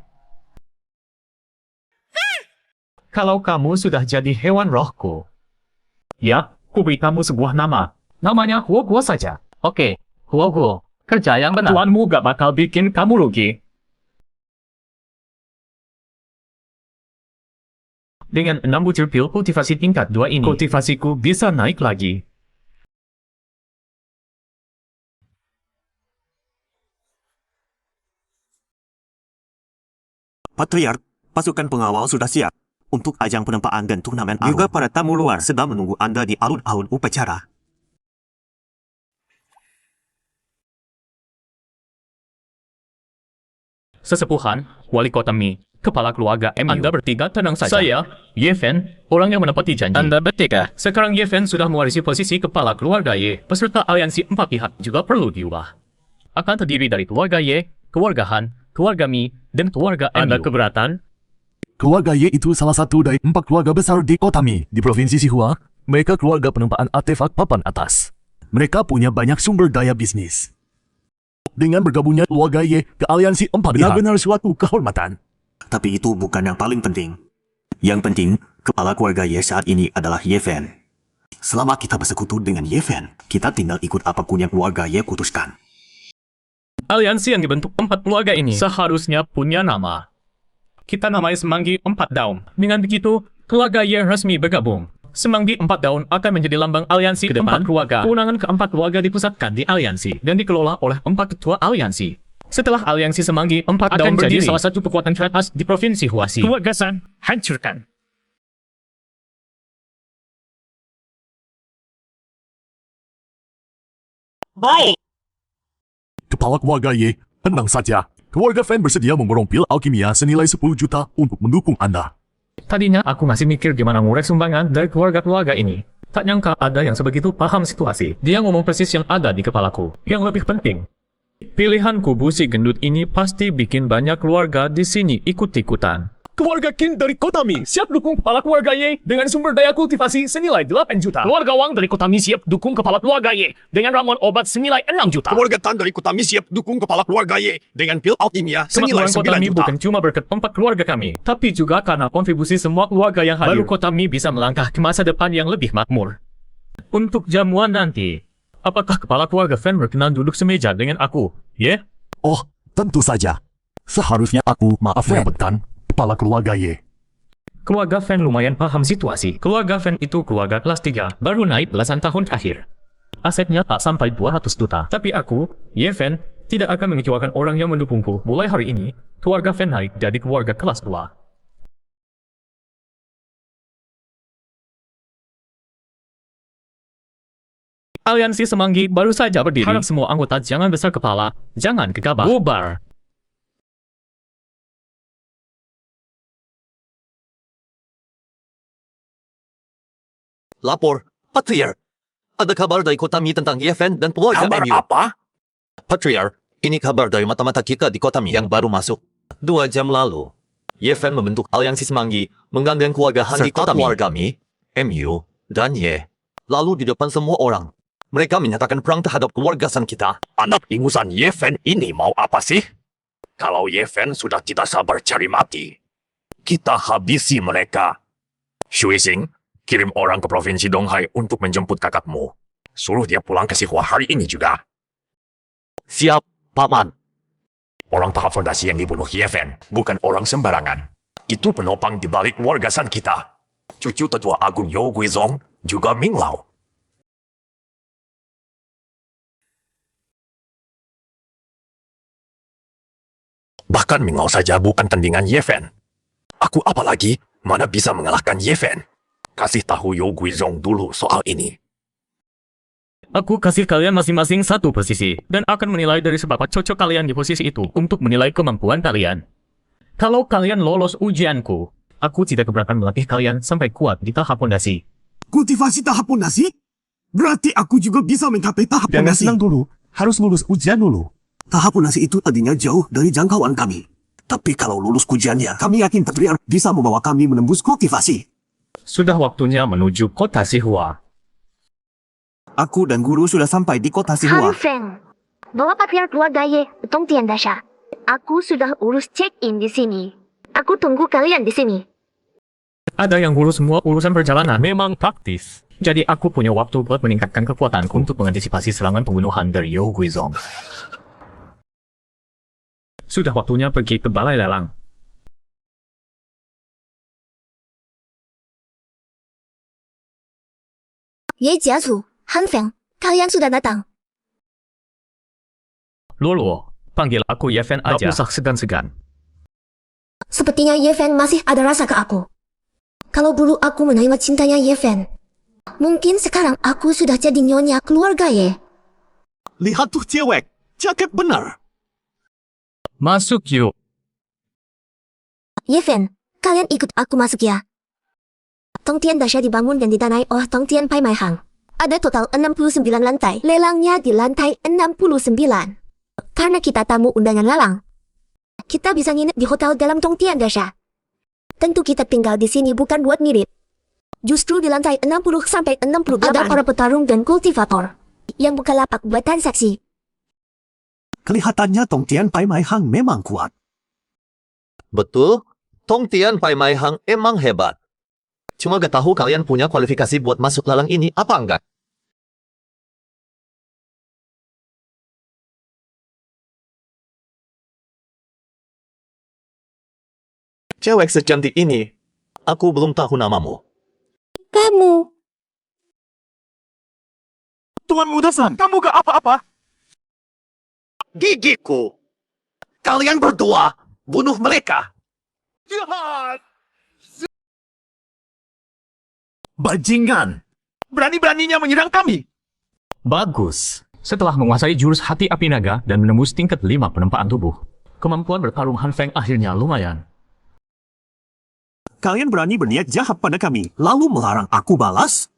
Kalau kamu sudah jadi hewan rohku, ya, kuberi kamu sebuah nama. Namanya Huo-Guo saja. Oke, Huo-Guo, kerja yang benar. Tuanmu gak bakal bikin kamu rugi. Dengan 6 butir pil kultivasi tingkat 2 ini, kultivasiku bisa naik lagi. Patriark, pasukan pengawal sudah siap untuk ajang penempaan dan turnamen arung. Juga para tamu luar sedang menunggu Anda di alun-alun upacara. Sesepuhan, wali kota Mi, kepala keluarga MU. Anda bertiga tenang saja. Saya, Ye Fen, orang yang menepati janji. Anda bertiga. Sekarang Ye Fen sudah mewarisi posisi kepala keluarga Ye. Peserta aliansi 4 pihak juga perlu diubah. Akan terdiri dari keluarga Ye, keluarga Han, keluarga Mi, dan keluarga MU. Anda keberatan? Keluarga Ye itu salah satu dari 4 keluarga besar di kota Mi, di Provinsi Sihua. Mereka keluarga penempaan artefak papan atas. Mereka punya banyak sumber daya bisnis. Dengan bergabungnya keluarga Ye ke aliansi 4 pihak, benar-benar suatu kehormatan. Tapi itu bukan yang paling penting. Yang penting, kepala keluarga Ye saat ini adalah Ye Fen. Selama kita bersekutu dengan Ye Fen, kita tinggal ikut apapun yang keluarga Ye putuskan. Aliansi yang dibentuk 4 keluarga ini seharusnya punya nama. Kita namai Semanggi 4 Daun. Dengan begitu, keluarga Ye resmi bergabung. Semanggi 4 Daun akan menjadi lambang aliansi ke depan. 4 keluarga. Kewenangan ke-4 keluarga dipusatkan di aliansi dan dikelola oleh 4 ketua aliansi. Setelah aliansi Semanggi 4 Daun menjadi salah satu kekuatan teratas di Provinsi Huasi. Keluarga San, hancurkan. Baik. Kepala keluarga Ye, tenang saja. Keluarga Fen bersedia memborong pil alkimia senilai 10 juta untuk mendukung Anda. Tadinya aku masih mikir gimana ngurek sumbangan dari keluarga-keluarga ini. Tak nyangka ada yang sebegitu paham situasi. Dia ngomong persis yang ada di kepalaku. Yang lebih penting, pilihanku busi gendut ini pasti bikin banyak keluarga di sini ikut-ikutan. Keluarga Kin dari kota Mi siap dukung kepala keluarga Ye dengan sumber daya kultivasi senilai 8 juta. Keluarga Wang dari kota Mi siap dukung kepala keluarga Ye dengan ramuan obat senilai 6 juta. Keluarga Tan dari kota Mi siap dukung kepala keluarga Ye dengan pil alkimia senilai Kemakmuran kota 9 Mi juta. bukan cuma berkat 4 keluarga kami, tapi juga karena kontribusi semua keluarga yang hadir. Baru kota Mi bisa melangkah ke masa depan yang lebih makmur. Untuk jamuan nanti, apakah kepala keluarga Fen berkenan duduk semeja dengan aku? Ye? Oh, tentu saja. Seharusnya aku menyebutkan kepala keluarga Ye. Keluarga Fen lumayan paham situasi. Keluarga Fen itu keluarga kelas 3, baru naik belasan tahun terakhir. Asetnya tak sampai 200 juta. Tapi aku, Ye Fen, tidak akan mengecewakan orang yang mendukungku. Mulai hari ini, keluarga Fen naik jadi keluarga kelas 2. Aliansi Semanggi baru saja berdiri. Harap semua anggota jangan besar kepala, jangan gegabah. Bubar. Lapor, Patriark. Ada kabar dari kota Mi tentang Ye Fen dan keluarga Kabar MU. apa? Patriark, ini kabar dari mata-mata kita di kota Mi yang baru masuk. 2 jam lalu, Ye Fen membentuk aliansi Semanggi, menggandeng keluarga Han di kota keluarga Mi, MU, dan Ye. Lalu di depan semua orang, mereka menyatakan perang terhadap keluarga San kita. Anak ingusan Ye Fen ini mau apa sih? Kalau Ye Fen sudah tidak sabar cari mati, Kita habisi mereka. Shui Xing, kirim orang ke Provinsi Donghai untuk menjemput kakakmu. Suruh dia pulang ke Xihua hari ini juga. Siap, Paman. Orang tahap fondasi yang dibunuh Ye Fen bukan orang sembarangan. Itu penopang di balik warga San kita. Cucu tetua agung Yo Guizong juga Ming Lao. Bahkan Ming Lao saja bukan tandingan Ye Fen. Aku apalagi mana bisa mengalahkan Ye Fen. Kasih tahu Yo Guizong dulu soal ini. Aku kasih kalian masing-masing satu posisi, dan akan menilai dari seberapa cocok kalian di posisi itu untuk menilai kemampuan kalian. Kalau kalian lolos ujianku, aku tidak keberatan melatih kalian sampai kuat di tahap fondasi. Kultivasi tahap pondasi? Berarti aku juga bisa mencapai tahap Jangan pondasi. senang dulu, harus lulus ujian dulu. Tahap pondasi itu tadinya jauh dari jangkauan kami. Tapi kalau lulus ujiannya, kami yakin Patriark bisa membawa kami menembus kultivasi. Sudah waktunya menuju kota Xihua. Aku dan guru sudah sampai di kota Han Xihua. Feng, bawa patriark keluarga Ye, Dongtian Dasha. Aku sudah urus check-in di sini. Aku tunggu kalian di sini. Ada yang ngurus semua urusan perjalanan. Memang praktis. Jadi aku punya waktu buat meningkatkan kekuatanku untuk mengantisipasi serangan pembunuhan dari Yo Guizong. Sudah waktunya pergi ke balai lelang. Ye Jiazu, Han Feng, kalian sudah datang. Luo, panggil aku Ye Fen aja. Tak usah segan-segan. Sepertinya Ye Fen masih ada rasa ke aku. Kalau dulu aku menerima cintanya Ye Fen, mungkin sekarang aku sudah jadi nyonya keluarga Ye. Lihat tuh cewek, cakep benar. Masuk yuk. Ye Fen, kalian ikut aku masuk ya. Dongtian Dasha dibangun dan didanai oleh Dongtian Pai Mai Hang. Ada total 69 lantai. Lelangnya di lantai 69. Karena kita tamu undangan lelang, kita bisa nginep di hotel dalam Dongtian Dasha. Tentu kita tinggal di sini bukan buat mirip. Justru di lantai 60 sampai 68 ada para petarung dan kultivator yang buka lapak buat transaksi. Kelihatannya Dongtian Pai Mai Hang memang kuat. Betul, Dongtian Pai Mai Hang emang hebat. Cuma gak tahu kalian punya kualifikasi buat masuk lelang ini apa enggak? Cewek secantik ini, aku belum tahu namamu. Kamu, Tuan Muda San, kamu gak apa-apa? Gigiku! Kalian berdua, bunuh mereka! Jahat! Bajingan! Berani-beraninya menyerang kami! Bagus. Setelah menguasai jurus hati api naga dan menembus tingkat 5 penempaan tubuh, kemampuan bertarung Han Feng akhirnya lumayan. Kalian berani berniat jahat pada kami, lalu melarang aku balas?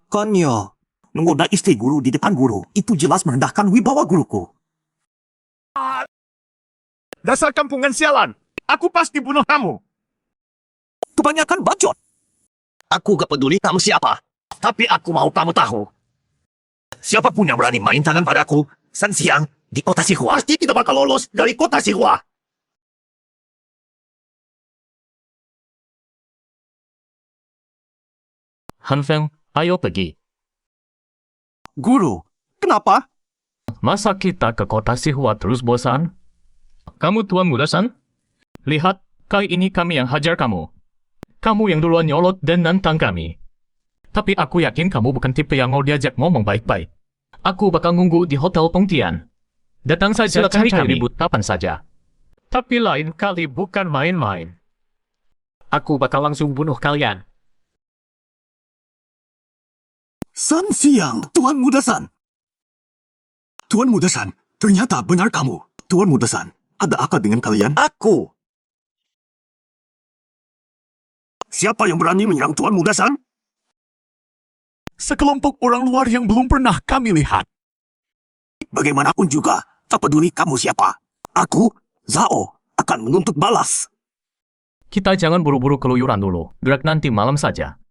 Konyol. Menggoda istri guru di depan guru, itu jelas merendahkan wibawa guruku. Dasar kampungan sialan! Aku pasti bunuh kamu! Kebanyakan bacot. Aku gak peduli kamu siapa, tapi aku mau kamu tahu. Siapapun yang berani main tangan padaku, San Siang di kota Xihua pasti tidak bakal lolos dari kota Xihua. Han Feng, ayo pergi. Guru, kenapa? Masa kita ke kota Xihua terus bosan? Kamu Tuan Muda San? Lihat, kali ini kami yang hajar kamu. Kamu yang duluan nyolot dan nantang kami. Tapi aku yakin kamu bukan tipe yang mau diajak ngomong baik-baik. Aku bakal nunggu di Hotel Dongtian. Datang saja cari ribut kapan saja. Tapi lain kali bukan main-main. Aku bakal langsung bunuh kalian. San Siang, Tuan Muda San. Tuan Muda San, ternyata benar kamu. Tuan Muda San, ada apa dengan kalian? Aku! Siapa yang berani menyerang Tuan Muda San? Sekelompok orang luar yang belum pernah kami lihat. Bagaimanapun juga, tak peduli kamu siapa. Aku, Zhao, akan menuntut balas. Kita jangan buru-buru keluyuran dulu. Gerak nanti malam saja.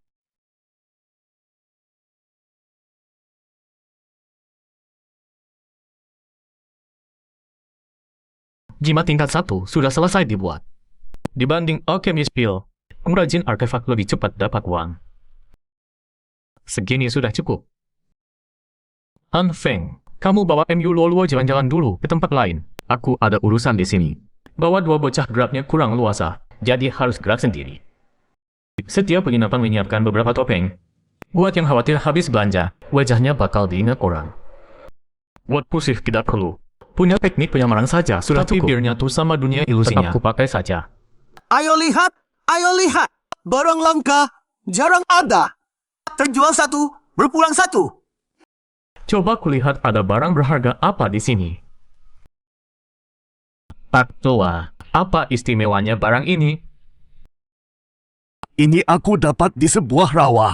Jimat tingkat 1 sudah selesai dibuat. Dibanding Alchemist Pill, pengrajin artefak lebih cepat dapat uang. Segini sudah cukup. Han Feng, kamu bawa MU Luo jalan-jalan dulu ke tempat lain. Aku ada urusan di sini. Bawa dua bocah geraknya kurang luasa, jadi harus gerak sendiri. Setiap penginapan menyiapkan beberapa topeng. Buat yang khawatir habis belanja, wajahnya bakal diingat orang. Buat pusif tidak perlu. Punya teknik penyamaran saja sudah cukup. Tapi biar nyatu sama dunia ilusinya, tetap kupakai saja. Ayo lihat, barang langka, jarang ada. Terjual satu, berpulang satu. Coba kulihat ada barang berharga apa di sini. Pak Tua, apa istimewanya barang ini? Ini aku dapat di sebuah rawa.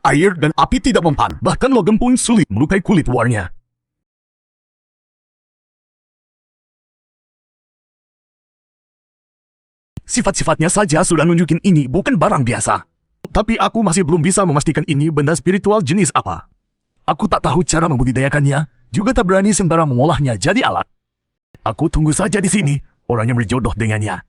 Air dan api tidak mempan, bahkan logam pun sulit melukai kulit luarnya. Sifat-sifatnya saja sudah nunjukin ini bukan barang biasa. Tapi aku masih belum bisa memastikan ini benda spiritual jenis apa. Aku tak tahu cara membudidayakannya, juga tak berani sembarang mengolahnya jadi alat. Aku tunggu saja di sini, orang yang berjodoh dengannya.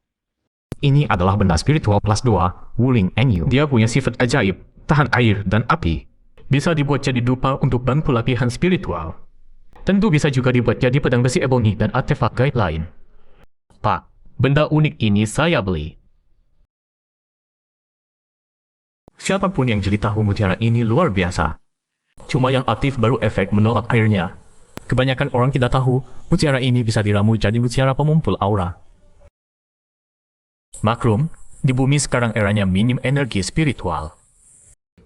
Ini adalah benda spiritual plus 2, Wuling NU. Dia punya sifat ajaib, tahan air dan api. Bisa dibuat jadi dupa untuk bantu latihan spiritual. Tentu bisa juga dibuat jadi pedang besi ebony dan artefak gaib lain. Pak, benda unik ini saya beli. Siapapun yang jadi tahu mutiara ini luar biasa. Cuma yang aktif baru efek menolak airnya. Kebanyakan orang tidak tahu, mutiara ini bisa diramu jadi mutiara pemumpul aura. Maklum, di bumi sekarang eranya minim energi spiritual.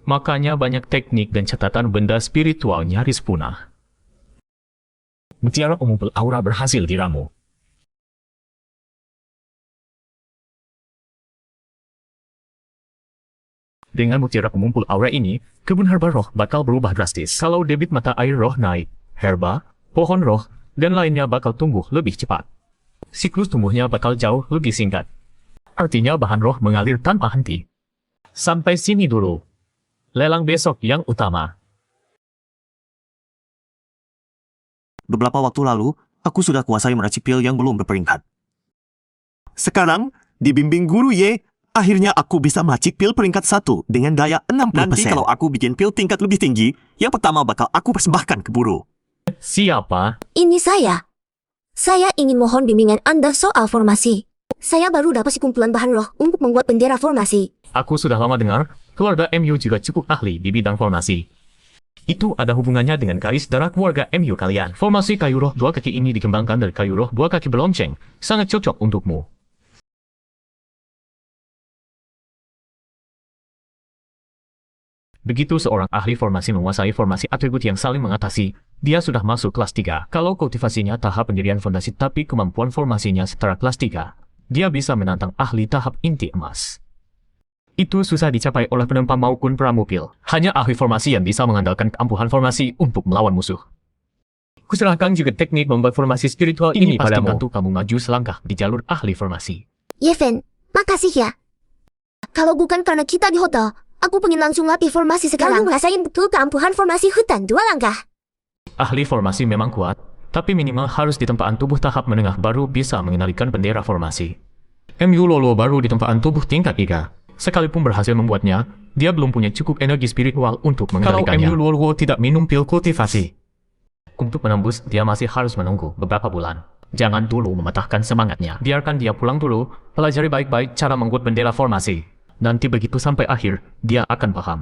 Makanya banyak teknik dan catatan benda spiritual nyaris punah. Mutiara pemumpul aura berhasil diramu. Dengan mutiara pemumpul aura ini, kebun herba roh bakal berubah drastis. Kalau debit mata air roh naik, herba, pohon roh, dan lainnya bakal tumbuh lebih cepat. Siklus tumbuhnya bakal jauh lebih singkat. Artinya bahan roh mengalir tanpa henti. Sampai sini dulu. Lelang besok yang utama. Beberapa waktu lalu, aku sudah kuasai meracik pil yang belum berperingkat. Sekarang, dibimbing guru Ye, akhirnya aku bisa meracik pil peringkat 1 dengan daya 60%. Nanti kalau aku bikin pil tingkat lebih tinggi, yang pertama bakal aku persembahkan ke guru. Siapa? Ini saya. Saya ingin mohon bimbingan Anda soal formasi. Saya baru dapat sekumpulan bahan roh untuk membuat bendera formasi. Aku sudah lama dengar, keluarga MU juga cukup ahli di bidang formasi. Itu ada hubungannya dengan garis darah keluarga MU kalian. Formasi kayu roh dua kaki ini dikembangkan dari kayu roh dua kaki belonceng. Sangat cocok untukmu. Begitu seorang ahli formasi menguasai formasi atribut yang saling mengatasi, dia sudah masuk kelas 3. Kalau kultivasinya tahap pendirian fondasi tapi kemampuan formasinya setara kelas 3, dia bisa menantang ahli tahap inti emas. Itu susah dicapai oleh penempa maupun pramupil. Hanya ahli formasi yang bisa mengandalkan keampuhan formasi untuk melawan musuh. Kuserahkan juga teknik membuat formasi spiritual ini pasti bantu kamu maju selangkah di jalur ahli formasi. Yeven, makasih ya. Kalau bukan karena kita di hotel, aku pengen langsung latih formasi sekarang. Lalu ngerasain betul keampuhan formasi hutan 2 langkah. Ahli formasi memang kuat, tapi minimal harus di tempaan tubuh tahap menengah baru bisa mengendalikan bendera formasi. MU Lolo baru di tempaan tubuh tingkat 3. Sekalipun berhasil membuatnya, dia belum punya cukup energi spiritual untuk mengendalikannya. Kalau MU Lolo tidak minum pil kultivasi, untuk menembus dia masih harus menunggu beberapa bulan. Jangan dulu mematahkan semangatnya. Biarkan dia pulang dulu, pelajari baik-baik cara membuat bendera formasi. Nanti begitu sampai akhir, dia akan paham.